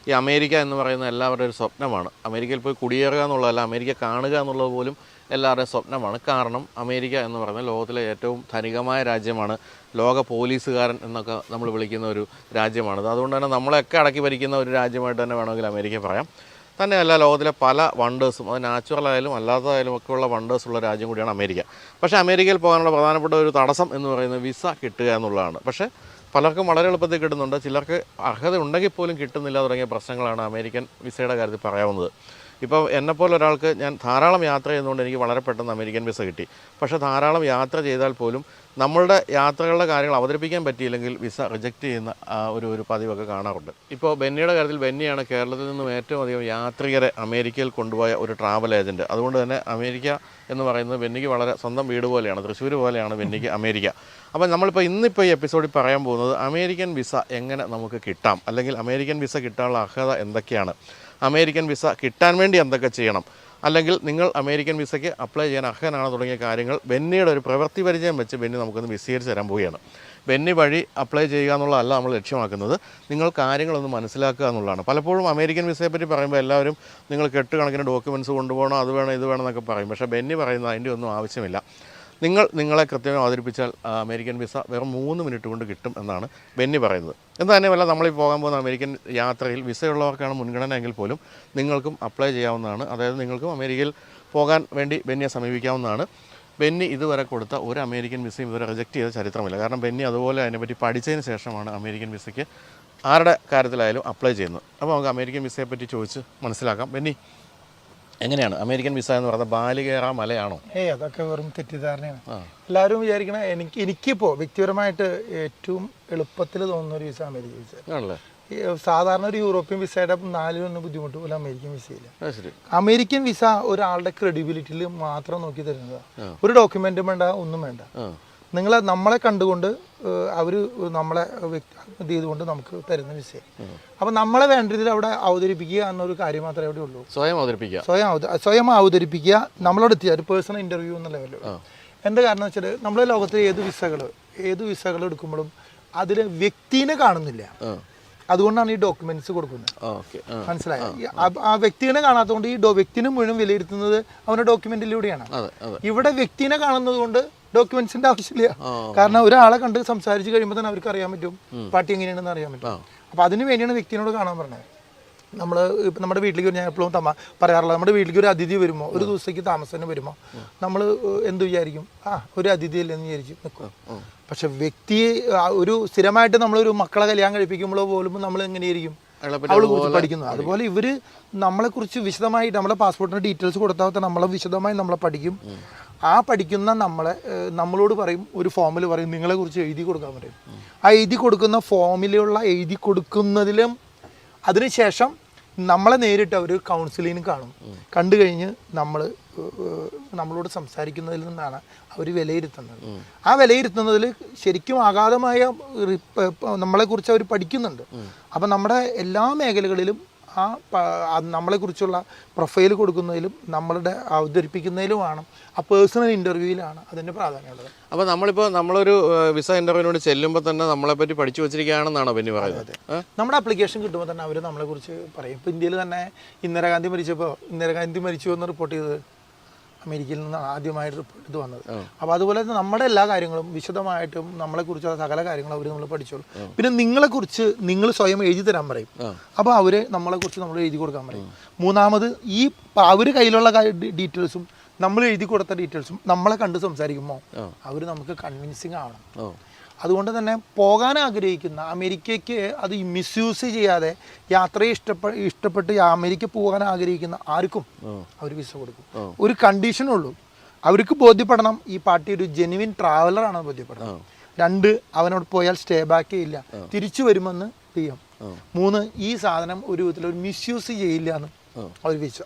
ഈ അമേരിക്ക എന്ന് പറയുന്ന എല്ലാവരുടെയും ഒരു സ്വപ്നമാണ്. അമേരിക്കയിൽ പോയി കുടിയേറുക എന്നുള്ളതല്ല, അമേരിക്ക കാണുക എന്നുള്ളത് പോലും എല്ലാവരുടെയും സ്വപ്നമാണ്. കാരണം അമേരിക്ക എന്ന് പറയുന്നത് ലോകത്തിലെ ഏറ്റവും ധനികമായ രാജ്യമാണ്. ലോക പോലീസുകാരൻ എന്നൊക്കെ നമ്മൾ വിളിക്കുന്ന ഒരു രാജ്യമാണിത്. അതുകൊണ്ട് തന്നെ നമ്മളെയൊക്കെ അടക്കി ഭരിക്കുന്ന ഒരു രാജ്യമായിട്ട് തന്നെ വേണമെങ്കിൽ അമേരിക്ക പറയാം. തന്നെയല്ല, ലോകത്തിലെ പല വണ്ടേഴ്സും, അത് നാച്ചുറലായാലും അല്ലാത്തതായാലും ഒക്കെ ഉള്ള വണ്ടേഴ്സുള്ള രാജ്യം കൂടിയാണ് അമേരിക്ക. പക്ഷേ അമേരിക്കയിൽ പോകാനുള്ള പ്രധാനപ്പെട്ട ഒരു തടസ്സം എന്ന് പറയുന്നത് വിസ കിട്ടുക എന്നുള്ളതാണ്. പക്ഷേ പലർക്കും വളരെ എളുപ്പത്തിൽ കിട്ടുന്നുണ്ട്, ചിലർക്ക് അർഹത ഉണ്ടെങ്കിൽ പോലും കിട്ടുന്നില്ല തുടങ്ങിയ പ്രശ്നങ്ങളാണ് അമേരിക്കൻ വിസയുടെ കാര്യത്തിൽ പറയാവുന്നത്. ഇപ്പോൾ എന്നെപ്പോലെ ഒരാൾക്ക്, ഞാൻ ധാരാളം യാത്ര ചെയ്യുന്നതുകൊണ്ട് എനിക്ക് വളരെ പെട്ടെന്ന് അമേരിക്കൻ വിസ കിട്ടി. പക്ഷേ ധാരാളം യാത്ര ചെയ്താൽ പോലും നമ്മളുടെ യാത്രകളുടെ കാര്യങ്ങൾ അവതരിപ്പിക്കാൻ പറ്റിയില്ലെങ്കിൽ വിസ റിജക്റ്റ് ചെയ്യുന്ന ഒരു പതിവൊക്കെ കാണാറുണ്ട്. ഇപ്പോൾ ബെന്നിയുടെ കാര്യത്തിൽ ബെന്നിയാണ് കേരളത്തിൽ നിന്നും ഏറ്റവും അധികം യാത്രികരെ അമേരിക്കയിൽ കൊണ്ടുപോയ ഒരു ട്രാവൽ ഏജൻറ്റ്. അതുകൊണ്ട് തന്നെ അമേരിക്ക എന്ന് പറയുന്നത് ബെന്നിക്ക് വളരെ സ്വന്തം വീട് പോലെയാണ്, തൃശ്ശൂർ പോലെയാണ് ബെന്നിക്ക് അമേരിക്ക. അപ്പോൾ നമ്മളിപ്പോൾ ഇന്നിപ്പോൾ ഈ എപ്പിസോഡിൽ പറയാൻ പോകുന്നത് അമേരിക്കൻ വിസ എങ്ങനെ നമുക്ക് കിട്ടാം, അല്ലെങ്കിൽ അമേരിക്കൻ വിസ കിട്ടാനുള്ള അർഹത എന്തൊക്കെയാണ്, അമേരിക്കൻ വിസ കിട്ടാൻ വേണ്ടി എന്തൊക്കെ ചെയ്യണം, അല്ലെങ്കിൽ നിങ്ങൾ അമേരിക്കൻ വിസയ്ക്ക് അപ്ലൈ ചെയ്യാൻ അർഹനാണ് തുടങ്ങിയ കാര്യങ്ങൾ ബെന്നിയുടെ ഒരു പ്രവൃത്തി പരിചയം വെച്ച് ബെന്നി നമുക്കൊന്ന് വിശദീകരിച്ച് തരാൻ പോവുകയാണ്. ബെന്നി വഴി അപ്ലൈ ചെയ്യുക എന്നുള്ളതല്ല നമ്മൾ ലക്ഷ്യമാക്കുന്നത്, നിങ്ങൾ കാര്യങ്ങളൊന്ന് മനസ്സിലാക്കുക എന്നുള്ളതാണ്. പലപ്പോഴും അമേരിക്കൻ വിസയെപ്പറ്റി പറയുമ്പോൾ എല്ലാവരും നിങ്ങൾ കെട്ടുകണക്കിന് ഡോക്യുമെൻറ്റ്സ് കൊണ്ടുപോകണം, അത് വേണം ഇത് വേണം എന്നൊക്കെ പറയും. പക്ഷേ ബെന്നി പറയുന്നത് അതിൻ്റെ ഒന്നും ആവശ്യമില്ല. നിങ്ങളെ കൃത്യമായി അവതരിപ്പിച്ചാൽ അമേരിക്കൻ വിസ വെറും 3 മിനിറ്റ് കൊണ്ട് കിട്ടും എന്നാണ് ബെന്നി പറയുന്നത്. എന്ന് തന്നെയല്ല, നമ്മളീ പോകാൻ പോകുന്ന അമേരിക്കൻ യാത്രയിൽ വിസയുള്ളവർക്കാണ് മുൻഗണന എങ്കിൽ പോലും നിങ്ങൾക്കും അപ്ലൈ ചെയ്യാവുന്നതാണ്. അതായത് നിങ്ങൾക്കും അമേരിക്കയിൽ പോകാൻ വേണ്ടി ബെന്നിയെ സമീപിക്കാവുന്നതാണ്. ബെന്നി ഇതുവരെ കൊടുത്ത ഒരു അമേരിക്കൻ വിസയും ഇതുവരെ റിജക്റ്റ് ചെയ്ത ചരിത്രമില്ല. കാരണം ബെന്നി അതുപോലെ അതിനെപ്പറ്റി പഠിച്ചതിന് ശേഷമാണ് അമേരിക്കൻ വിസയ്ക്ക് ആരുടെ കാര്യത്തിലായാലും അപ്ലൈ ചെയ്യുന്നത്. അപ്പോൾ നമുക്ക് അമേരിക്കൻ വിസയെപ്പറ്റി ചോദിച്ച് മനസ്സിലാക്കാം. ബെന്നി, എങ്ങനെയാണ് അമേരിക്കൻ വിസ എന്ന് പറയുന്നത്? ബാലികേറ മലയാണോ? അതൊക്കെ വെറും തെറ്റിദ്ധാരണയാണ്. എല്ലാവരും വിചാരിക്കണ എനിക്കിപ്പോൾ വ്യക്തിപരമായിട്ട് ഏറ്റവും എളുപ്പത്തിൽ തോന്നുന്ന ഒരു വിസ അമേരിക്കൻ വിസ ആണല്ലേ. സാധാരണ ഒരു യൂറോപ്യൻ വിസയുടെ 4 ബുദ്ധിമുട്ട് പോലെ അമേരിക്കൻ വിസയില്ല. അമേരിക്കൻ വിസ ഒരാളുടെ ക്രെഡിബിലിറ്റിയിൽ മാത്രം നോക്കി തരുന്നതാണ്. ഒരു ഡോക്യുമെന്റും വേണ്ട, ഒന്നും വേണ്ട. നമ്മളെ കണ്ടുകൊണ്ട് അവർ നമ്മളെ ഇത് ചെയ്തുകൊണ്ട് നമുക്ക് തരുന്ന വിഷയം. അപ്പം നമ്മളെ വേണ്ട രീതിയിൽ അവിടെ അവതരിപ്പിക്കുക എന്നൊരു കാര്യം മാത്രമേ അവിടെ ഉള്ളൂ. സ്വയം അവതരിപ്പിക്കുക, നമ്മളോട് എത്തിയ ഒരു പേഴ്സണൽ ഇൻ്റർവ്യൂ എന്ന ലെവലിൽ. എന്താ കാരണം വെച്ചാൽ നമ്മളെ ലോകത്തിലെ ഏത് വിസകൾ എടുക്കുമ്പോഴും അതിൽ വ്യക്തിനെ കാണുന്നില്ല. അതുകൊണ്ടാണ് ഈ ഡോക്യുമെന്റ്സ് കൊടുക്കുന്നത്. മനസ്സിലായോ? ആ വ്യക്തിനെ കാണാത്തതുകൊണ്ട് ഈ വ്യക്തിനെ മുഴുവൻ വിലയിരുത്തുന്നത് അവന്റെ ഡോക്യുമെന്റിലൂടെയാണ്. ഇവിടെ വ്യക്തിനെ കാണുന്നത് കൊണ്ട് ഡോക്യുമെന്റ്സിന്റെ ആവശ്യമില്ല. കാരണം ഒരാളെ കണ്ട് സംസാരിച്ച് കഴിയുമ്പോൾ തന്നെ അവർക്ക് അറിയാൻ പറ്റും പാർട്ടി എങ്ങനെയാണെന്ന് അറിയാൻ പറ്റും. അപ്പൊ അതിന് വേണ്ടിയാണ് വ്യക്തിനോട് കാണാൻ പറഞ്ഞത്. നമ്മുടെ വീട്ടിലേക്ക് ഞാൻ എപ്പോഴും പറയാറുള്ളത്, നമ്മുടെ വീട്ടിലേക്ക് ഒരു അതിഥി വരുമ്പോൾ, ഒരു ദിവസത്തേക്ക് താമസത്തിന് വരുമ്പോൾ നമ്മൾ എന്ത് വിചാരിക്കും? ഒരു അതിഥി അല്ലെന്ന് വിചാരിക്കും നിൽക്കും. പക്ഷെ വ്യക്തിയെ ഒരു സ്ഥിരമായിട്ട് നമ്മളൊരു മക്കളെ കല്യാണം കഴിപ്പിക്കുമ്പോഴോ പോലും നമ്മൾ എങ്ങനെയായിരിക്കും അവളെ കുറിച്ച് പഠിക്കുന്നത്. അതുപോലെ ഇവര് നമ്മളെ കുറിച്ച് വിശദമായിട്ട് നമ്മളെ പാസ്പോർട്ടിന്റെ ഡീറ്റെയിൽസ് കൊടുത്താൽ നമ്മളെ വിശദമായി നമ്മളെ പഠിക്കും. ആ പഠിക്കുന്ന നമ്മളോട് പറയും, ഒരു ഫോമിൽ പറയും നിങ്ങളെ കുറിച്ച് എഴുതി കൊടുക്കാൻ പറയും. ആ എഴുതി കൊടുക്കുന്ന ഫോമിലുള്ള എഴുതി കൊടുക്കുന്നതിലും അതിനുശേഷം നമ്മളെ നേരിട്ട് അവർ കൗൺസിലിംഗ് കാണും. കണ്ടു കഴിഞ്ഞ് നമ്മളോട് സംസാരിക്കുന്നതിൽ നിന്നാണ് അവർ വിലയിരുത്തുന്നത്. ആ വിലയിരുത്തുന്നതിൽ ശരിക്കും അഗാധമായ നമ്മളെക്കുറിച്ച് അവർ പഠിക്കുന്നുണ്ട്. അപ്പം നമ്മുടെ എല്ലാ മേഖലകളിലും നമ്മളെക്കുറിച്ചുള്ള പ്രൊഫൈൽ കൊടുക്കുന്നതിലും നമ്മളുടെ അവതരിപ്പിക്കുന്നതിലുമാണ്, ആ പേഴ്സണൽ ഇൻ്റർവ്യൂവിലാണ് അതിൻ്റെ പ്രാധാന്യമുള്ളത്. അപ്പോൾ നമ്മളൊരു വിസ ഇൻ്റർവ്യൂവിനോട് ചെല്ലുമ്പോൾ തന്നെ നമ്മളെപ്പറ്റി പഠിച്ചു വെച്ചിരിക്കുകയാണെന്നാണോ പിന്നെ പറയുന്നത്? നമ്മുടെ ആപ്ലിക്കേഷൻ കിട്ടുമ്പോൾ തന്നെ അവർ നമ്മളെക്കുറിച്ച് പറയും. ഇപ്പോൾ ഇന്ത്യയിൽ തന്നെ ഇന്ദിരാഗാന്ധി മരിച്ചു എന്ന് റിപ്പോർട്ട് ചെയ്തത് അമേരിക്കയിൽ നിന്നാണ് ആദ്യമായിട്ട് റിപ്പോർട്ട് ഇത് വന്നത്. അപ്പോൾ അതുപോലെ തന്നെ നമ്മുടെ എല്ലാ കാര്യങ്ങളും വിശദമായിട്ടും നമ്മളെക്കുറിച്ചുള്ള സകല കാര്യങ്ങളും അവർ നമ്മൾ പഠിച്ചോളൂ. പിന്നെ നിങ്ങളെക്കുറിച്ച് നിങ്ങൾ സ്വയം എഴുതി തരാൻ പറയും. അപ്പോൾ അവർ നമ്മളെക്കുറിച്ച് നമ്മൾ എഴുതി കൊടുക്കാൻ പറയും. മൂന്നാമത് ഈ അവർ കയ്യിലുള്ള ഡീറ്റെയിൽസും നമ്മൾ എഴുതി കൊടുത്ത ഡീറ്റെയിൽസും നമ്മളെ കണ്ട് സംസാരിക്കുമ്പോൾ അവർ നമുക്ക് കൺവിൻസിങ് ആവണം. അതുകൊണ്ട് തന്നെ പോകാൻ ആഗ്രഹിക്കുന്ന അമേരിക്കയ്ക്ക് അത് മിസ്യൂസ് ചെയ്യാതെ യാത്രയെ ഇഷ്ടപ്പെട്ട് അമേരിക്ക പോകാൻ ആഗ്രഹിക്കുന്ന ആർക്കും അവർ വിസ കൊടുക്കും. ഒരു കണ്ടീഷനുള്ളൂ, അവർക്ക് ബോധ്യപ്പെടണം ഈ പാർട്ടി ഒരു ജെനുവിൻ ട്രാവലറാണ് ബോധ്യപ്പെടണം. 2, അവനോട് പോയാൽ സ്റ്റേ ബാക്ക് ചെയ്യില്ല, തിരിച്ചു വരുമെന്ന് ചെയ്യാം. 3, ഈ സാധനം ഒരു വിധത്തിൽ ഒരു മിസ്യൂസ് ചെയ്യില്ല എന്ന്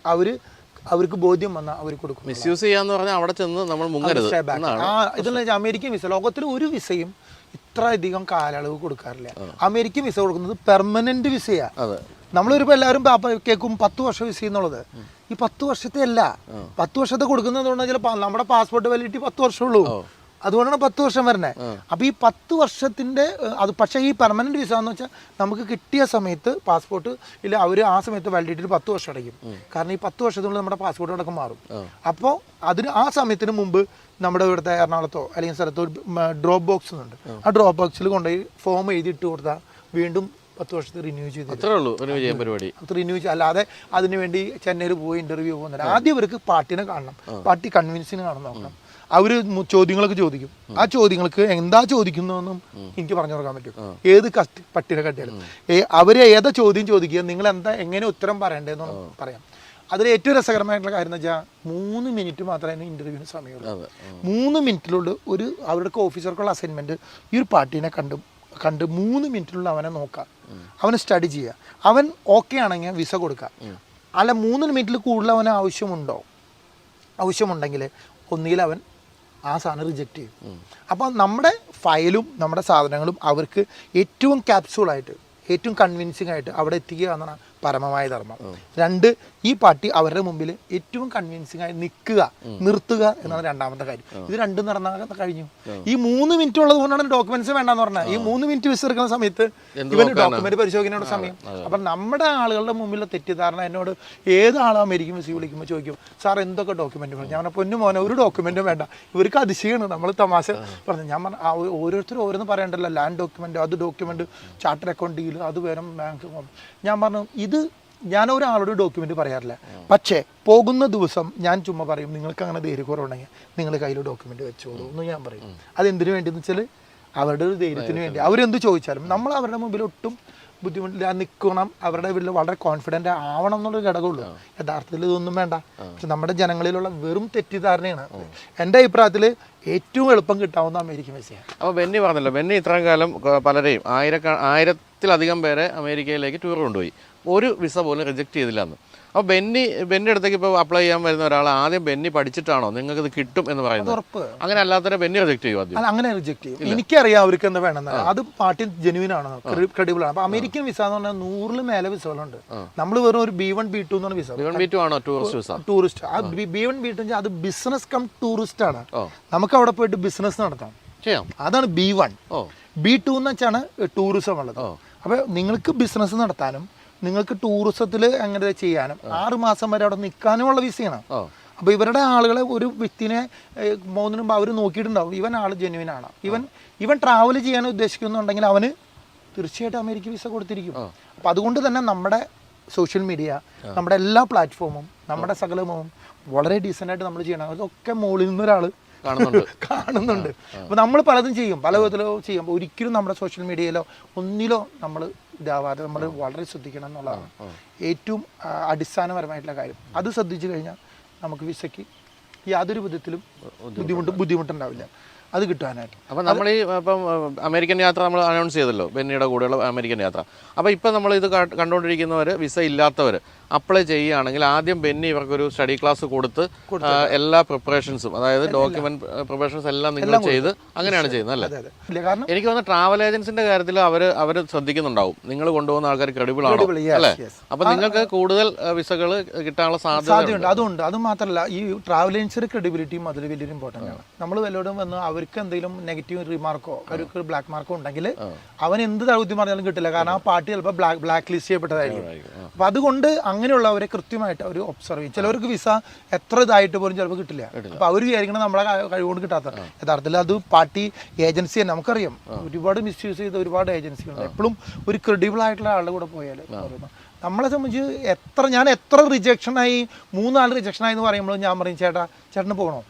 അവർക്ക് ബോധ്യം വന്നാൽ അവർ കൊടുക്കും. മിസ്യൂസ് ചെയ്യാന്ന് പറഞ്ഞാൽ അവിടെ ചെന്ന് നമ്മൾ മുങ്ങരുത്. ഇതെന്ന് അമേരിക്കൻ വിസ ലോകത്തിൽ ഒരു വിസയും ഇത്ര അധികം കാലയളവ് കൊടുക്കാറില്ല. അമേരിക്കൻ വിസ കൊടുക്കുന്നത് പെർമനന്റ് വിസയാ. നമ്മളൊരു എല്ലാവരും കേൾക്കും 10 വർഷ വിസ എന്നുള്ളത്. ഈ 10 വർഷത്തെ അല്ല, 10 വർഷത്തെ കൊടുക്കുന്നതുകൊണ്ട് ചിലപ്പോൾ നമ്മുടെ പാസ്പോർട്ട് വാലിഡിറ്റി 10 വർഷമുള്ളൂ. അതുകൊണ്ടാണ് 10 വർഷം വരണേ. അപ്പോൾ ഈ 10 വർഷത്തിൻ്റെ അത് പക്ഷേ ഈ പെർമനൻറ്റ് വിസ എന്ന് വെച്ചാൽ നമുക്ക് കിട്ടിയ സമയത്ത് പാസ്പോർട്ട് ഇല്ല, അവർ ആ സമയത്ത് വാലിഡിറ്റിയിൽ 10 വർഷം അടയ്ക്കും. കാരണം ഈ 10 വർഷത്തിനുള്ളിൽ നമ്മുടെ പാസ്പോർട്ട് അടക്കം മാറും. അപ്പോൾ ആ സമയത്തിന് മുമ്പ് നമ്മുടെ ഇവിടുത്തെ എറണാകുളത്തോ അല്ലെങ്കിൽ സ്ഥലത്തോ ഡ്രോപ്പ് ബോക്സ് ഉണ്ട്. ആ ഡ്രോപ്പ് ബോക്സിൽ കൊണ്ടുപോയി ഫോം എഴുതിയിട്ട് കൊടുത്താൽ വീണ്ടും 10 വർഷത്തിൽ റിന്യൂ ചെയ്ത് റിന്യൂ അല്ലാതെ അതിനുവേണ്ടി ചെന്നൈയിൽ പോയി ഇന്റർവ്യൂ പോകുന്നില്ല. ആദ്യം ഇവർക്ക് പാർട്ടിനെ കാണണം, പാർട്ടി കൺവിൻസിന് കാണണം, നോക്കണം. അവർ ചോദ്യങ്ങളൊക്കെ ചോദിക്കും. ആ ചോദ്യങ്ങൾക്ക് എന്താ ചോദിക്കുന്നതെന്നും എനിക്ക് പറഞ്ഞു കൊടുക്കാൻ പറ്റും. ഏത് പട്ടിനെ കട്ടിയാലും അവര് ഏതാ ചോദ്യം ചോദിക്കുക, നിങ്ങൾ എന്താ എങ്ങനെ ഉത്തരം പറയണ്ടേന്ന് പറയാം. അതിൽ ഏറ്റവും രസകരമായിട്ടുള്ള കാര്യം എന്ന് വെച്ചാൽ 3 മിനിറ്റ് മാത്രമേ ഇന്റർവ്യൂവിന് സമയമുള്ളൂ. 3 മിനിറ്റിലുള്ള അവരുടെ ഓഫീസർക്കുള്ള അസൈൻമെന്റ് ഈ ഒരു പാർട്ടീനെ കണ്ട് 3 മിനിറ്റിലുള്ള അവനെ നോക്കാം, അവനെ സ്റ്റഡി ചെയ്യുക. അവൻ ഓക്കെ ആണെങ്കിൽ വിസ കൊടുക്കുക. അല്ല 3 മിനിറ്റിൽ കൂടുതൽ അവന് ആവശ്യമുണ്ടെങ്കിൽ ഒന്നുകിൽ അവൻ ആ സാധനം റിജക്റ്റ് ചെയ്യും. അപ്പോൾ നമ്മുടെ ഫയലും നമ്മുടെ സാധനങ്ങളും അവർക്ക് ഏറ്റവും ക്യാപ്സ്യൂളായിട്ട് ഏറ്റവും കൺവിൻസിങ് ആയിട്ട് അവിടെ എത്തിക്കുക എന്നാണ് പരമമായ ധർമ്മം. 2, ഈ പാർട്ടി അവരുടെ മുമ്പിൽ ഏറ്റവും കൺവിൻസിങ് ആയി നിർത്തുക എന്നാണ് രണ്ടാമത്തെ കാര്യം. ഇത് രണ്ടും നടന്നാൽ കഴിഞ്ഞു. ഈ 3 മിനിറ്റ് ഉള്ളത് കൊണ്ടാണ് ഡോക്യുമെന്റ്സ് വേണ്ടെന്ന് പറഞ്ഞാൽ. ഈ 3 മിനിറ്റ് വിസ എടുക്കുന്ന സമയത്ത് ഇവന് ഡോക്യുമെന്റ് പരിശോധിക്കാനുള്ള സമയം. അപ്പം നമ്മുടെ ആളുകളുടെ മുമ്പിലെ തെറ്റിദ്ധാരണ, എന്നോട് ഏതാളും അമേരിക്കൻ വിസ വിളിക്കുമ്പോൾ ചോദിക്കും, സാർ എന്തൊക്കെ ഡോക്യുമെന്റ് വേണം? ഞാൻ പൊന്നു മോനെ ഒരു ഡോക്യുമെന്റും വേണ്ട. ഇവർക്ക് അതിശയമാണ്. നമ്മൾ തമാശ പറഞ്ഞു. ഞാൻ പറഞ്ഞു ഓരോരുത്തരും ഓരോന്ന് പറയണ്ടല്ലോ, ലാൻഡ് ഡോക്യുമെന്റ്, അത് ഡോക്യുമെന്റ്, ചാർട്ടർ അക്കൗണ്ട് ഡീൽ, അത് വേണം, ബാങ്ക്. ഞാൻ പറഞ്ഞു ഇത് ഞാൻ ഒരാളോട് ഡോക്യുമെന്റ് പറയാറില്ല. പക്ഷേ പോകുന്ന ദിവസം ഞാൻ ചുമ്മാ പറയും, നിങ്ങൾക്ക് അങ്ങനെ ധൈര്യക്കുറവുണ്ടെങ്കിൽ നിങ്ങൾ കയ്യിൽ ഡോക്യുമെന്റ് വെച്ചോളൂ എന്ന് ഞാൻ പറയും. അതെന്തിനു വേണ്ടിയെന്ന് വെച്ചാൽ അവരുടെ ഒരു ധൈര്യത്തിന് വേണ്ടി. അവരെന്ത് ചോദിച്ചാലും നമ്മൾ അവരുടെ മുമ്പിൽ ഒട്ടും ബുദ്ധിമുട്ടില്ല നിൽക്കണം. അവരുടെ വീട്ടിൽ വളരെ കോൺഫിഡൻ്റ് ആവണം എന്നുള്ളൊരു ഘടകമുള്ളൂ. യഥാർത്ഥത്തിൽ ഇതൊന്നും വേണ്ട. പക്ഷെ നമ്മുടെ ജനങ്ങളിലുള്ള വെറും തെറ്റിദ്ധാരണയാണ്. എൻ്റെ അഭിപ്രായത്തിൽ ഏറ്റവും എളുപ്പം കിട്ടാവുന്ന അമേരിക്കൻ വിസയാണ്. അപ്പോൾ ബെന്നി പറഞ്ഞല്ലോ, ബെന്നി ഇത്രയും കാലം പലരെയും ആയിരത്തിലധികം പേരെ അമേരിക്കയിലേക്ക് ടൂർ കൊണ്ടുപോയി. ഒരു വിസ പോലും റിജക്റ്റ് ചെയ്തില്ല എന്ന്. അപ്പോൾ ബെന്നി അടുത്തേക്ക് ഇപ്പോൾ അപ്ലൈ ചെയ്യാൻ വരുന്ന ഒരാൾ ആദ്യം ബെന്നി പഠിച്ചിട്ടാണോ നിങ്ങൾക്ക് ഇത് കിട്ടും എന്ന് പറയുന്നത്? ഉറപ്പ്. അങ്ങനെ അല്ലാത്തവരെ ബെന്നി റിജക്ട് ചെയ്യും ആദ്യം? അങ്ങനെ റിജക്ട് ചെയ്യും. എനിക്കറിയാം അവർക്ക് എന്താ വേണമെന്ന്. അത് പാർട്ടി ജെന്യൂൻ ആണ്, ക്രെഡിബിൾ ആണ്. അപ്പോൾ അമേരിക്കൻ വിസ എന്ന് പറഞ്ഞാൽ 100 മേലെ വിസകളുണ്ട്. നമ്മൾ വെറും ഒരു B1 B2 എന്ന് പറഞ്ഞ വിസ. B1 B2 ആണോ ടൂറിസ്റ്റ് വിസ? ടൂറിസ്റ്റ്. ആ B1 B2 അത് ബിസിനസ് കം ടൂറിസ്റ്റ് ആണ്. നമുക്ക് അവിടെ പോയിട്ട് ബിസിനസ് നടത്താം, ചെയ്യാം. അതാണ് B1. B2 എന്ന് വെച്ചാണ് ടൂറിസം ഉള്ളത്. അപ്പോൾ നിങ്ങൾക്ക് ബിസിനസ് നടത്താനും നിങ്ങൾക്ക് ടൂറിസത്തിൽ അങ്ങനെ ചെയ്യാനും 6 മാസം വരെ അവിടെ നിൽക്കാനുമുള്ള വിസയാണ്. അപ്പോൾ ഇവരുടെ ആളുകളെ ഒരു വ്യക്തിനെ 3 മുമ്പ് അവർ നോക്കിയിട്ടുണ്ടാവും, ഇവൻ ആൾ ജെന്യൂൻ ആണ്, ഇവൻ ട്രാവൽ ചെയ്യാൻ ഉദ്ദേശിക്കുന്നുണ്ടെങ്കിൽ അവന് തീർച്ചയായിട്ടും അമേരിക്ക വിസ കൊടുത്തിരിക്കും. അപ്പോൾ അതുകൊണ്ട് തന്നെ നമ്മുടെ സോഷ്യൽ മീഡിയ, നമ്മുടെ എല്ലാ പ്ലാറ്റ്ഫോമും, നമ്മുടെ സകലവും വളരെ ഡീസൻ്റായിട്ട് നമ്മൾ ചെയ്യണം. അതൊക്കെ മുകളിൽ നിന്നൊരാൾ കാണുന്നുണ്ട്. അപ്പോൾ നമ്മൾ പലതും ചെയ്യും, പല വിധത്തിലോ ചെയ്യും. ഒരിക്കലും നമ്മുടെ സോഷ്യൽ മീഡിയയിലോ ഒന്നിലോ നമ്മൾ ഇതാവാതെ നമ്മൾ വളരെ ശ്രദ്ധിക്കണം എന്നുള്ളതാണ് ഏറ്റവും അടിസ്ഥാനപരമായിട്ടുള്ള കാര്യം. അത് ശ്രദ്ധിച്ചു കഴിഞ്ഞാൽ നമുക്ക് വിസയ്ക്ക് യാതൊരു വിധത്തിലും ബുദ്ധിമുട്ടുണ്ടാവില്ല അത് കിട്ടാനായിട്ട്. അപ്പോൾ നമ്മൾ ഈ ഇപ്പം അമേരിക്കൻ യാത്ര നമ്മൾ അനൗൺസ് ചെയ്തല്ലോ, ബെന്നിയുടെ കൂടെയുള്ള അമേരിക്കൻ യാത്ര. അപ്പോൾ ഇപ്പം നമ്മൾ ഇത് കണ്ടുകൊണ്ടിരിക്കുന്നവർ, വിസ ഇല്ലാത്തവർ അപ്ലൈ ചെയ്യുകയാണെങ്കിൽ ആദ്യം ബെന്നി ഇവർക്കൊരു സ്റ്റഡി ക്ലാസ് കൊടുത്ത് എല്ലാ പ്രിപ്പറേഷൻസും, അതായത് ഡോക്യുമെന്റ് പ്രിപ്പറേഷൻസ് എല്ലാം നിങ്ങൾ ചെയ്ത് അങ്ങനെയാണ് ചെയ്യുന്നത് അല്ലേ? കാരണം എനിക്ക് തോന്നുന്നു ട്രാവൽ ഏജൻസിന്റെ കാര്യത്തിൽ അവർ ശ്രദ്ധിക്കുന്നുണ്ടാവും, നിങ്ങൾ കൊണ്ടുപോകുന്ന ആൾക്കാർ ക്രെഡിബിൾ ആണോ അല്ലേ? അപ്പോൾ നിങ്ങൾക്ക് കൂടുതൽ വിസകൾ കിട്ടാനുള്ള സാധ്യതയുണ്ട്. അതുകൊണ്ട് അത് മാത്രമല്ല, ഈ ട്രാവൽ ഏജൻസിയുടെ ക്രെഡിബിലിറ്റിയും അതിൽ വലിയൊരു ഇമ്പോർട്ടൻ്റ് ആണ്. നമ്മൾ വല്ലതും വന്ന് അവർക്ക് എന്തെങ്കിലും നെഗറ്റീവ് റിമാർക്കോ അവർക്ക് ബ്ലാക്ക് മാർക്കോ ഉണ്ടെങ്കിൽ അവൻ എന്ത് ദൗത്യം പറഞ്ഞാലും കിട്ടില്ല. കാരണം ആ പാർട്ടി ചിലപ്പോൾ ബ്ലാക്ക് ലിസ്റ്റ് ചെയ്യപ്പെട്ടതായിരിക്കും. അപ്പോൾ അതുകൊണ്ട് അങ്ങനെയുള്ളവരെ കൃത്യമായിട്ട് അവർ ഒബ്സർവ് ചെയ്യും. ചിലവർക്ക് വിസ എത്ര ഇതായിട്ട് പോലും ചിലപ്പോൾ കിട്ടില്ല. അപ്പോൾ അവർ വിചാരിക്കണം നമ്മളെ കഴിവുകൊണ്ട് കിട്ടാത്ത. യഥാർത്ഥത്തിൽ അത് പാർട്ടി ഏജൻസി തന്നെ. നമുക്കറിയാം ഒരുപാട് മിസ്യൂസ് ചെയ്ത ഒരുപാട് ഏജൻസികളുണ്ട്. എപ്പോഴും ഒരു ക്രെഡിബിൾ ആയിട്ടുള്ള ആളുടെ കൂടെ പോയാൽ നമ്മളെ സംബന്ധിച്ച് ഞാൻ എത്ര റിജക്ഷനായി 3 റിജക്ഷനായി എന്ന് പറയുമ്പോൾ ഞാൻ പറയും, ചേട്ടന് പോകണോ?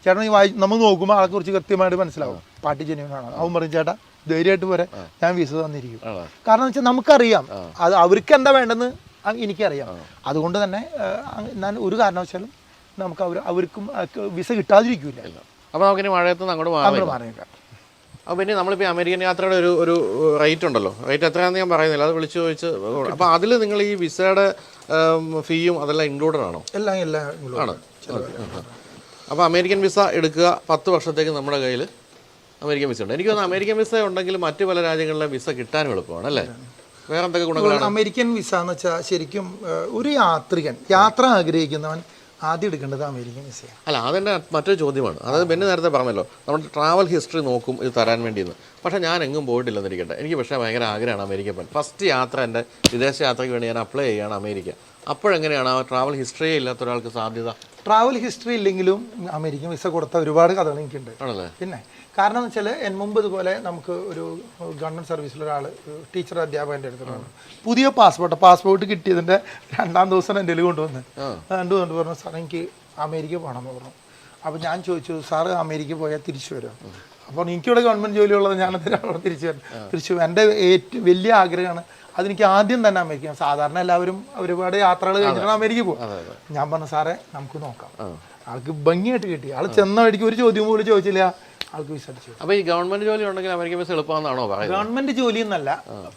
ചേട്ടൻ നമ്മൾ നോക്കുമ്പോൾ ആളെ കുറിച്ച് കൃത്യമായിട്ട് മനസ്സിലാവും പാർട്ടി ജെന്യൂൻ ആണ്. അവൻ പറയും, ചേട്ടാ ധൈര്യമായിട്ട് പോരെ, ഞാൻ വിസ തന്നിരിക്കും. കാരണം എന്ന് വെച്ചാൽ നമുക്കറിയാം അത് അവർക്ക് എന്താ വേണ്ടെന്ന് എനിക്കറിയാം. അതുകൊണ്ട് തന്നെ ഞാൻ ഒരു കാരണവശാലും നമുക്ക് അവർക്കും വിസ കിട്ടാതിരിക്കില്ല. അപ്പോൾ നമുക്കിനി മഴയത്ത് അങ്ങോട്ട് മാറിയേക്കാം. അപ്പോൾ പിന്നെ നമ്മളിപ്പോൾ അമേരിക്കൻ യാത്രയുടെ ഒരു റേറ്റ് ഉണ്ടല്ലോ, റേറ്റ് എത്രയാണെന്ന് ഞാൻ പറയുന്നില്ല, അത് വിളിച്ച് ചോദിച്ച്. അപ്പോൾ അതിൽ നിങ്ങൾ ഈ വിസയുടെ ഫീയും അതെല്ലാം ഇൻക്ലൂഡഡ് ആണോ? എല്ലാം ആണ്. അപ്പോൾ അമേരിക്കൻ വിസ എടുക്കുക, 10 വർഷത്തേക്ക് നമ്മുടെ കയ്യിൽ അമേരിക്കൻ വിസ ഉണ്ട്. എനിക്ക് തോന്നുന്നു അമേരിക്കൻ വിസ ഉണ്ടെങ്കിൽ മറ്റ് പല രാജ്യങ്ങളിലെ വിസ കിട്ടാനും എളുപ്പമാണ് അല്ലേ? വേറെ എന്തൊക്കെ ഗുണങ്ങളാണ്? അമേരിക്കൻ വിസ എന്ന് വെച്ചാൽ ശരിക്കും ഒരു യാത്രികൻ യാത്ര ആഗ്രഹിക്കുന്നവൻ ആദ്യം എടുക്കേണ്ടത് അമേരിക്കൻ വിസയാണ്. അല്ല, അതെൻ്റെ മറ്റൊരു ചോദ്യമാണ്. അതായത് ബെന്നി നേരത്തെ പറഞ്ഞല്ലോ നമ്മുടെ ട്രാവൽ ഹിസ്റ്ററി നോക്കും ഇത് തരാൻ വേണ്ടിയെന്ന്. പക്ഷേ ഞാൻ എങ്ങും പോയിട്ടില്ലെന്നിരിക്കട്ടെ, എനിക്ക് പക്ഷേ ഭയങ്കര ആഗ്രഹമാണ് അമേരിക്ക പോകാൻ. ഫസ്റ്റ് യാത്ര എൻ്റെ വിദേശ യാത്രയ്ക്ക് വേണ്ടി ഞാൻ അപ്ലൈ ചെയ്യുകയാണ് അമേരിക്ക. അപ്പോഴെങ്ങനെയാണ് ആ ട്രാവൽ ഹിസ്റ്ററിയേ ഇല്ലാത്ത ഒരാൾക്ക് സാധ്യത? ട്രാവൽ ഹിസ്റ്ററി ഇല്ലെങ്കിലും അമേരിക്കൻ വിസ കൊടുത്ത ഒരുപാട് കഥകൾ എനിക്കുണ്ട്. ആണല്ലേ? പിന്നെ കാരണം എന്ന് വെച്ചാൽ മുമ്പ് ഇതുപോലെ നമുക്ക് ഒരു ഗവൺമെൻറ് സർവീസിലൊരാൾ ടീച്ചർ അധ്യാപകൻ്റെ അടുത്താണ് പുതിയ പാസ്പോർട്ട് കിട്ടിയതിൻ്റെ 2-ാം ദിവസം എൻ്റെ കൊണ്ടുവന്ന് പറഞ്ഞു, സാർ എനിക്ക് അമേരിക്ക പോകണമെന്ന് പറഞ്ഞു. അപ്പോൾ ഞാൻ ചോദിച്ചു, സാറ് അമേരിക്ക പോയാൽ തിരിച്ചു വരുമോ? അപ്പോൾ എനിക്കിവിടെ ഗവൺമെൻറ് ജോലിയുള്ളത് ഞാനതിന് അവിടെ തിരിച്ചു എൻ്റെ ഏറ്റവും വലിയ ആഗ്രഹമാണ് അതെനിക്ക് ആദ്യം തന്നെ അമേരിക്ക. സാധാരണ എല്ലാവരും ഒരുപാട് യാത്രകൾ കഴിഞ്ഞിട്ടാണ് അമേരിക്ക പോകും. ഞാൻ പറഞ്ഞു, സാറേ നമുക്ക് നോക്കാം. ആൾക്ക് ഭംഗിയായിട്ട് കിട്ടി. ആൾ ചെന്ന വഴിക്ക് ഒരു ചോദ്യം പോലും ചോദിച്ചില്ല, ആൾക്ക് വിസ അടിച്ചു. അപ്പോൾ ഈ ഗവൺമെന്റ് ജോലി ഉണ്ടെങ്കിൽ അമേരിക്ക വിസ എളുപ്പമാണെന്നാണോ പറയുന്നത്? ഗവൺമെന്റ് ജോലി എന്നല്ല,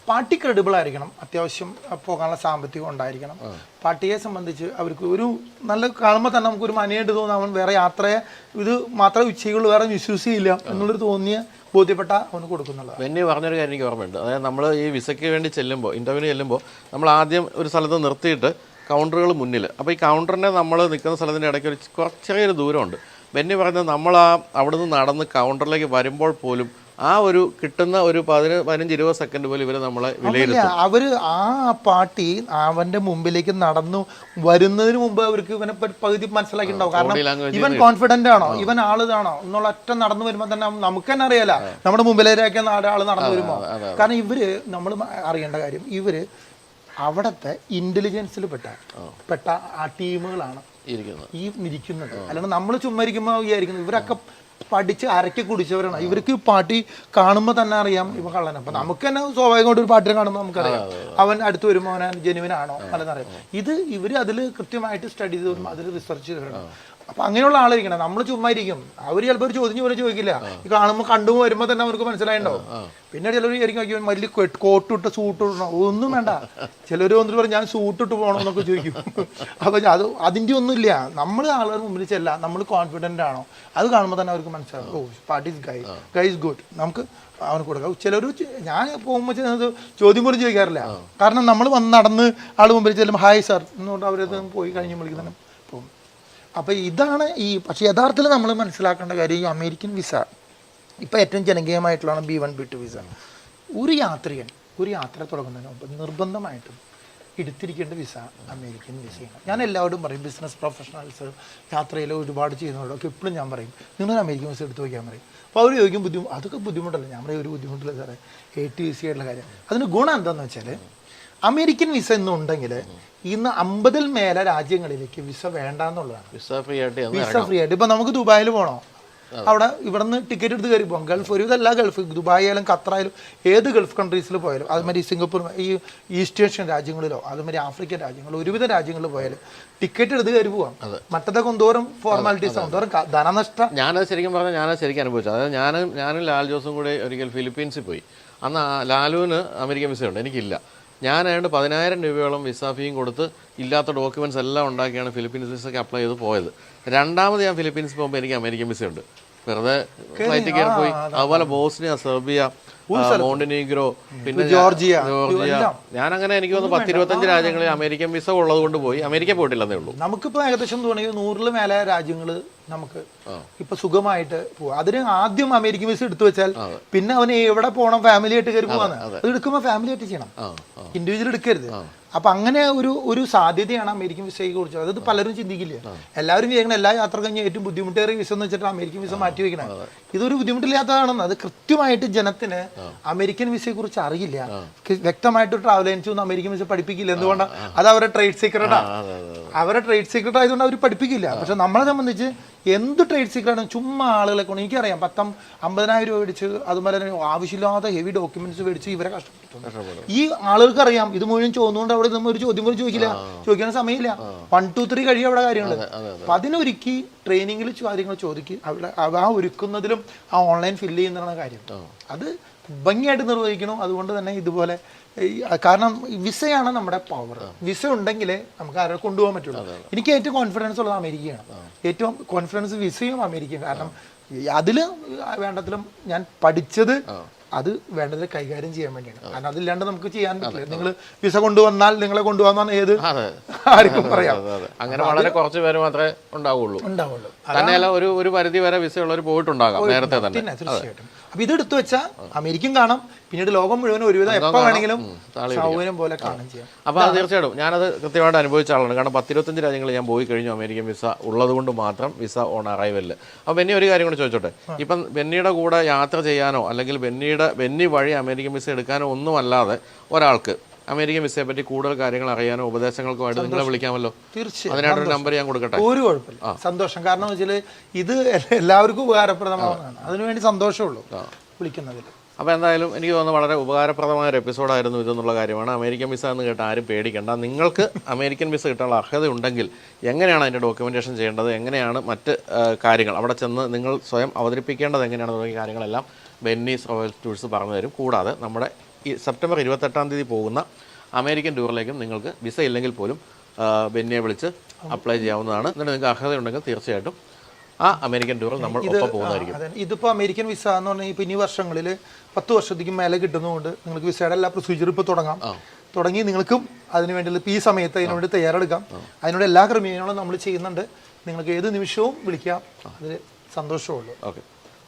പാർട്ടി ക്രെഡിബിൾ ആയിരിക്കണം, അത്യാവശ്യം പോകാനുള്ള സാമ്പത്തികം ഉണ്ടായിരിക്കണം. പാർട്ടിയെ സംബന്ധിച്ച് അവർക്ക് ഒരു നല്ല കാണുമ്പോൾ തന്നെ നമുക്കൊരു മനയായിട്ട് തോന്നുന്നു, അവൻ വേറെ യാത്രയെ ഇത് മാത്രമേ ഉച്ചയ്ക്കുള്ളൂ, വേറെ വിശ്വസിയില്ല എന്നുള്ളൊരു തോന്നിയ ബോധ്യപ്പെട്ട അവന് കൊടുക്കുന്നുള്ളത്. ബെന്നി പറഞ്ഞൊരു കാര്യം എനിക്ക് ഓർമ്മയുണ്ട്. അതായത് നമ്മൾ ഈ വിസയ്ക്ക് വേണ്ടി ചെല്ലുമ്പോൾ, ഇൻ്റർവ്യൂവിന് ചെല്ലുമ്പോൾ നമ്മൾ ആദ്യം ഒരു സ്ഥലത്ത് നിർത്തിയിട്ട് കൗണ്ടറുകൾ മുന്നിൽ, അപ്പോൾ ഈ കൗണ്ടറിനെ നമ്മൾ നിൽക്കുന്ന സ്ഥലത്തിൻ്റെ ഇടയ്ക്ക് ഒരു ചെറിയൊരു ദൂരമുണ്ട്. ബെന്നി പറയുന്നത് നമ്മൾ അവിടെ നിന്ന് നടന്ന് കൗണ്ടറിലേക്ക് വരുമ്പോൾ പോലും ആ ഒരു കിട്ടുന്ന ഒരു 15-20 സെക്കൻഡ് പോലും ഇവർ നമ്മളെ വിലയിരുത്തും. അവര് ആ പാർട്ടി അവന്റെ മുമ്പിലേക്ക് നടന്നു വരുന്നതിന് മുമ്പ് അവർക്ക് ഇവനെ പകുതി മനസ്സിലാക്കിയിട്ടുണ്ടാവും. കാരണം ഇവൻ കോൺഫിഡന്റ് ആണോ, ഇവൻ ആളിതാണോ എന്നുള്ള ഒറ്റ നടന്നു വരുമ്പോൾ തന്നെ നമുക്ക് തന്നെ അറിയാല നമ്മുടെ മുമ്പിലേക്ക് ആൾ നടന്നു വരുമ്പോ. കാരണം ഇവര് നമ്മൾ അറിയേണ്ട കാര്യം, ഇവര് അവിടത്തെ ഇന്റലിജൻസിൽ പെട്ട ആ ടീമുകളാണ് ഈ ഇരിക്കുന്നത്. അല്ലാണ്ട് നമ്മൾ ചുമ്മാ ഇരിക്കുമ്പോൾ വിചാരിക്കുന്നത് ഇവരൊക്കെ പഠിച്ച് അരക്കി കുടിച്ചവരാണ്. ഇവർക്ക് പാർട്ടി കാണുമ്പോൾ തന്നെ അറിയാം ഇവ കള്ളൻ. അപ്പൊ നമുക്ക് തന്നെ സ്വാഭാവികമായിട്ട് ഒരു പാർട്ടിനെ കാണുമ്പോൾ നമുക്കറിയാം അവൻ അടുത്ത് വരുമ്പോൾ അവൻ ജെനുവിനാണോ അല്ലെന്നറിയാം. ഇവര് അതിൽ കൃത്യമായിട്ട് സ്റ്റഡി ചെയ്ത് അതിൽ റിസർച്ച് ചെയ്തിട്ടുണ്ട്. അപ്പൊ അങ്ങനെയുള്ള ആളിരിക്കണം. നമ്മൾ ചുമ്മാ ഇരിക്കും, അവർ ചിലപ്പോൾ ഒരു ചോദ്യം പോലെ ചോദിക്കില്ല, ഈ കാണുമ്പോൾ കണ്ടു വരുമ്പോൾ തന്നെ അവർക്ക് മനസ്സിലായിട്ടുണ്ടാവും. പിന്നെ ചിലർ വിചാരിക്കും വലിയ കോട്ടിട്ട് സൂട്ട് ഇടണോ, ഒന്നും വേണ്ട. ചിലർ വന്നിട്ട് പറയും ഞാൻ സൂട്ടിട്ട് പോകണമെന്നൊക്കെ ചോദിക്കും. അപ്പൊ അതിൻ്റെ ഒന്നുമില്ല. നമ്മൾ ആളുകൾ മുമ്പിൽ ചെല്ലാം, നമ്മൾ കോൺഫിഡൻ്റ് ആണോ അത് കാണുമ്പോൾ തന്നെ അവർക്ക് മനസ്സിലാവും, ഓ പാർട്ടി ഗൈസ് ഗുഡ്, നമുക്ക് അവന് കൊടുക്കാം. ചിലർ ഞാൻ പോകുമ്പോൾ ചെയ്യുന്നത് ചോദ്യം പോലും ചോദിക്കാറില്ല. കാരണം നമ്മൾ വന്ന് നടന്ന് ആൾ മുമ്പിൽ ചെല്ലുമ്പോൾ ഹായ് സാർ എന്നുകൊണ്ട് അവരത് പോയി കഴിഞ്ഞ് വിളിക്കുന്ന പോകും. അപ്പോൾ ഇതാണ് പക്ഷേ യഥാർത്ഥത്തിൽ നമ്മൾ മനസ്സിലാക്കേണ്ട കാര്യം, ഈ അമേരിക്കൻ വിസ ഇപ്പോൾ ഏറ്റവും ജനകീയമായിട്ടുള്ളതാണ് B1 B2 വിസ. ഒരു യാത്ര തുടങ്ങുന്നതിന് മുമ്പ് നിർബന്ധമായിട്ടും എടുത്തിരിക്കേണ്ട വിസ അമേരിക്കൻ വിസയാണ്. ഞാൻ എല്ലാവരോടും പറയും, ബിസിനസ് പ്രൊഫഷണൽസ് യാത്രയിൽ ഒരുപാട് ചെയ്യുന്നവരോടൊക്കെ എപ്പോഴും ഞാൻ പറയും നിങ്ങളൊരു അമേരിക്കൻ വിസ എടുത്ത് വയ്ക്കാൻ പറയും. അപ്പോൾ അവർ ചോദിക്കും അതൊക്കെ ബുദ്ധിമുട്ടല്ല. ഞാൻ പറയും ഒരു ബുദ്ധിമുട്ടില്ല സാറേ, ATC ആയിട്ടുള്ള കാര്യം. അതിന് ഗുണം എന്താണെന്ന് വെച്ചാൽ അമേരിക്കൻ വിസ എന്നുണ്ടെങ്കിൽ ഇന്ന് 50-ൽ മേലെ രാജ്യങ്ങളിലേക്ക് വിസ വേണ്ട എന്നുള്ളതാണ്. വിസ ഫ്രീ ആയിട്ട് ഇപ്പം നമുക്ക് ദുബായിൽ പോകണോ, അവിടെ ഇവിടെ നിന്ന് ടിക്കറ്റ് എടുത്ത് കയറി പോകാം. ഗൾഫ് ഒരുവിധം എല്ലാ ഗൾഫ്, ദുബായ് ആയാലും ഖത്തറായാലും ഏത് ഗൾഫ് കൺട്രീസിൽ പോയാലും, അതുമാതിരി സിംഗപ്പൂർ, ഈ ഈസ്റ്റ് ഏഷ്യൻ രാജ്യങ്ങളിലോ അതുമാതിരി ആഫ്രിക്കൻ രാജ്യങ്ങളിലോ ഒരുവിധ രാജ്യങ്ങളിൽ പോയാലും ടിക്കറ്റ് എടുത്ത് കയറി പോകാം. മറ്റതൊക്കെ എന്തോരം ഫോർമാലിറ്റീസ് എന്തോരം ധനനഷ്ടം. ഞാനത് ശരിക്കും അനുഭവിച്ചു. അതായത് ഞാനും ലാൽ ജോസും കൂടെ ഒരിക്കൽ ഫിലിപ്പീൻസിൽ പോയി. അന്ന് ലാലുവിന് അമേരിക്കൻ വിസ ഉണ്ട്, എനിക്കില്ല. ഞാനായിട്ട് 10,000 രൂപയോളം വിസ ഫീയും കൊടുത്ത് ഇല്ലാത്ത ഡോക്യുമെൻറ്റ്സ് എല്ലാം ഉണ്ടാക്കിയാണ് ഫിലിപ്പീൻസ് വിസയ്ക്ക് അപ്ലൈ ചെയ്ത് പോയത്. രണ്ടാമത് ഞാൻ ഫിലിപ്പീൻസ് പോകുമ്പോൾ എനിക്ക് അമേരിക്കൻ വിസ ഉണ്ട്. വെറുതെ ഫ്ലൈറ്റ് കയറി പോയി. അതുപോലെ ബോസ്നിയ, സെർബിയ, മോണ്ടിനീഗ്രോ, പിന്നെ ജോർജിയ. ഞാനങ്ങനെ എനിക്ക് തോന്നുന്നു 10-25 രാജ്യങ്ങളിൽ അമേരിക്കൻ വിസ ഉള്ളത് കൊണ്ട് പോയി. അമേരിക്ക പോയിട്ടില്ലെന്നേ ഉള്ളൂ. നമുക്കിപ്പോൾ ഏകദേശം തോന്നിയ 100-ൽ മേലെ രാജ്യങ്ങൾ നമുക്ക് ഇപ്പൊ സുഖമായിട്ട് പോവാം. അതിന് ആദ്യം അമേരിക്കൻ വിസ എടുത്തു വെച്ചാൽ പിന്നെ അവന് എവിടെ പോകണം, ഫാമിലി ആയിട്ട് കയറി പോകാന്ന്. അത് എടുക്കുമ്പോൾ ഫാമിലി ആയിട്ട് ചെയ്യണം, ഇൻഡിവിജ്വൽ എടുക്കരുത്. അപ്പൊ അങ്ങനെ ഒരു സാധ്യതയാണ് അമേരിക്കൻ വിസയെ കുറിച്ച്. അത് പലരും ചിന്തിക്കില്ല. എല്ലാവരും വിചാരിക്കണം എല്ലാ യാത്ര കഴിഞ്ഞ് ഏറ്റവും ബുദ്ധിമുട്ടേറിയ വിസ എന്ന് വെച്ചിട്ട് അമേരിക്കൻ വിസ മാറ്റി വെക്കണം. ഇതൊരു ബുദ്ധിമുട്ടില്ലാത്തതാണെന്ന്. അത് കൃത്യമായിട്ട് ജനത്തിന് അമേരിക്കൻ വിസയെ കുറിച്ച് അറിയില്ല. വ്യക്തമായിട്ട് ട്രാവൽ ഏജൻസി ഒന്നും അമേരിക്കൻ വിസ പഠിപ്പിക്കില്ല. എന്തുകൊണ്ടാണ്? അത് അവരുടെ ട്രേഡ് സീക്രട്ടാണ്. അവരുടെ ട്രേഡ് സീക്രട്ട് ആയതുകൊണ്ട് അവർ പഠിപ്പിക്കില്ല. പക്ഷെ നമ്മളെ സംബന്ധിച്ച് എന്ത് ട്രേഡ് സീക്രട്ടാണ് ചുമ്മാ ആളുകളെ കൊണ്ട്. എനിക്കറിയാം 50,000 രൂപ മേടിച്ച് അതുപോലെ തന്നെ ആവശ്യമില്ലാത്ത ഹെവി ഡോക്യുമെന്റ്സ് മേടിച്ച് ഇവരെ കഷ്ടപ്പെട്ടു. ഈ ആളുകൾക്ക് അറിയാം ഇത് മുഴുവൻ ചോദിച്ചുകൊണ്ട് അവിടെ നമ്മൾ ഒരു ചോദ്യം പോലും ചോദിക്കാൻ സമയമില്ല. 1, 2, 3 കഴിയും അവിടെ കാര്യങ്ങൾ. അപ്പൊ അതിനൊരുക്കി ട്രെയിനിങ്ങിൽ കാര്യങ്ങൾ ചോദിക്കുക. ആ ഒരുക്കുന്നതിലും ആ ഓൺലൈൻ ഫില്ല് ചെയ്യുന്നതാണ് കാര്യം. അത് ഭംഗിയായിട്ട് നിർവഹിക്കണം. അതുകൊണ്ട് തന്നെ ഇതുപോലെ കാരണം വിസയാണ് നമ്മുടെ പവർ. വിസ ഉണ്ടെങ്കിലേ നമുക്ക് ആരെ കൊണ്ടുപോകാൻ പറ്റുള്ളൂ. എനിക്ക് ഏറ്റവും കോൺഫിഡൻസ് ഉള്ളത് അമേരിക്കയാണ്. ഏറ്റവും കോൺഫിഡൻസ് വിസയും അമേരിക്കയും. കാരണം അതിൽ വേണ്ടതിലും ഞാൻ പഠിച്ചത് അത് വേണ്ടത് കൈകാര്യം ചെയ്യാൻ വേണ്ടിയാണ്. കാരണം അതില്ലാണ്ട് നമുക്ക് ചെയ്യാൻ പറ്റില്ല. നിങ്ങൾ വിസ കൊണ്ടുവന്നാൽ നിങ്ങളെ കൊണ്ടുവന്നാൽ ഏത് ആർക്കും പറയാം. അങ്ങനെ വളരെ കുറച്ച് പേര് മാത്രമേ ഉണ്ടാവുള്ളൂ. ഉണ്ടാവുള്ളൂ. തന്നെയല്ല ഒരു പരിധി വരെ വിസ ഉള്ളവർ പോയിട്ടുണ്ടാകാം നേരത്തെ തന്നെ. പിന്നെ തീർച്ചയായിട്ടും. അപ്പൊ ഇത് എടുത്തു വെച്ചാൽ അമേരിക്കയും കാണാം, പിന്നീട് ലോകം മുഴുവൻ ഒരുവിധം എപ്പോൾ വേണമെങ്കിലും സൗകര്യം പോലെ കാണാൻ ചെയ്യാം. അപ്പോൾ അത് തീർച്ചയായിട്ടും ഞാനത് കൃത്യമായിട്ട് അനുഭവിച്ച ആളാണ്. കാരണം 10-25 രാജ്യങ്ങളിൽ ഞാൻ പോയി കഴിഞ്ഞു അമേരിക്കൻ വിസ ഉള്ളത് കൊണ്ട് മാത്രം, വിസ ഓൺ അറൈവലിൽ. അപ്പോൾ ബെന്നി ഒരു കാര്യം കൂടി ചോദിച്ചോട്ടെ, ഇപ്പം ബെന്നിയുടെ കൂടെ യാത്ര ചെയ്യാനോ അല്ലെങ്കിൽ ബെന്നി വഴി അമേരിക്കൻ വിസ എടുക്കാനോ ഒന്നുമല്ലാതെ ഒരാൾക്ക് അമേരിക്കൻ വിസയെ പറ്റി കൂടുതൽ കാര്യങ്ങൾ അറിയാനോ ഉപദേശങ്ങൾക്കുമായിട്ട് നിങ്ങളെ വിളിക്കാമല്ലോ. തീർച്ചയായും അതിനായിട്ടൊരു നമ്പർ ഞാൻ കൊടുക്കട്ടെ? ഒരു കുഴപ്പമില്ല, സന്തോഷം. കാരണം എന്ന് വെച്ചാൽ ഇത് എല്ലാവർക്കും ഉപകാരപ്രദമാണ്, അതിനുവേണ്ടി സന്തോഷമുള്ളൂ വിളിക്കുന്നതിൽ. അപ്പോൾ എന്തായാലും എനിക്ക് തോന്നുന്നു വളരെ ഉപകാരപ്രദമായ ഒരു എപ്പിസോഡായിരുന്നു ഇതെന്നുള്ള കാര്യമാണ്. അമേരിക്കൻ വിസ എന്ന് കേട്ട് ആരും പേടിക്കേണ്ട. നിങ്ങൾക്ക് അമേരിക്കൻ വിസ കിട്ടാനുള്ള അർഹതയുണ്ടെങ്കിൽ എങ്ങനെയാണ് അതിൻ്റെ ഡോക്യുമെൻറ്റേഷൻ ചെയ്യേണ്ടത്, എങ്ങനെയാണ് മറ്റ് കാര്യങ്ങൾ അവിടെ ചെന്ന് നിങ്ങൾ സ്വയം അവതരിപ്പിക്കേണ്ടത് എങ്ങനെയാണ് തുടങ്ങിയ കാര്യങ്ങളെല്ലാം ബെന്നീസ് റോയൽ ടൂർസ് പറഞ്ഞു തരും. കൂടാതെ നമ്മുടെ ഈ സെപ്റ്റംബർ 28-ാം തീയതി പോകുന്ന അമേരിക്കൻ ടൂറിലേക്കും നിങ്ങൾക്ക് വിസ ഇല്ലെങ്കിൽ പോലും ബെന്നിയെ വിളിച്ച് അപ്ലൈ ചെയ്യാവുന്നതാണ്. എന്നിട്ട് നിങ്ങൾക്ക് അർഹതയുണ്ടെങ്കിൽ തീർച്ചയായിട്ടും ആ അമേരിക്കൻ ടൂറിൽ നമ്മൾ ഒപ്പം പോകുന്നതായിരിക്കും. ഇതിപ്പോൾ അമേരിക്കൻ വിസ എന്ന് പറഞ്ഞാൽ ഇപ്പോൾ ഇനി വർഷങ്ങളിൽ 10 വർഷത്തേക്ക് മേലെ കിട്ടുന്നതുകൊണ്ട് നിങ്ങൾക്ക് വിസയുടെ എല്ലാ പ്രൊസീജിയറും ഇപ്പോൾ തുടങ്ങി നിങ്ങൾക്കും അതിന് വേണ്ടിയുള്ള ഈ സമയത്ത് അതിനുവേണ്ടി തയ്യാറെടുക്കാം. അതിനോട് എല്ലാ ക്രമീകരണങ്ങളും നമ്മൾ ചെയ്യുന്നുണ്ട്. നിങ്ങൾക്ക് ഏത് നിമിഷവും വിളിക്കാം, അതിൽ സന്തോഷമുള്ളൂ. ഓക്കെ,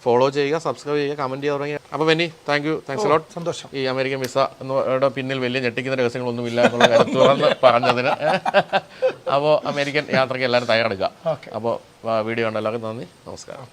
ഫോളോ ചെയ്യുക, സബ്സ്ക്രൈബ് ചെയ്യുക, കമൻറ്റ് ചെയ്യുക തുടങ്ങിയ. അപ്പോൾ ബെന്നി താങ്ക്സ് ലോട്ട്. സന്തോഷം. ഈ അമേരിക്കൻ വിസ എന്നോട് പിന്നിൽ വലിയ ഞെട്ടിക്കുന്ന രഹസ്യങ്ങളൊന്നുമില്ല എന്നുള്ള കാര്യം തുറന്ന് പറഞ്ഞതിന്. അപ്പോൾ അമേരിക്കൻ യാത്രയ്ക്ക് എല്ലാവരും തയ്യാറെടുക്കുക. അപ്പോൾ വീഡിയോ കണ്ട എല്ലാവർക്കും നന്ദി, നമസ്കാരം.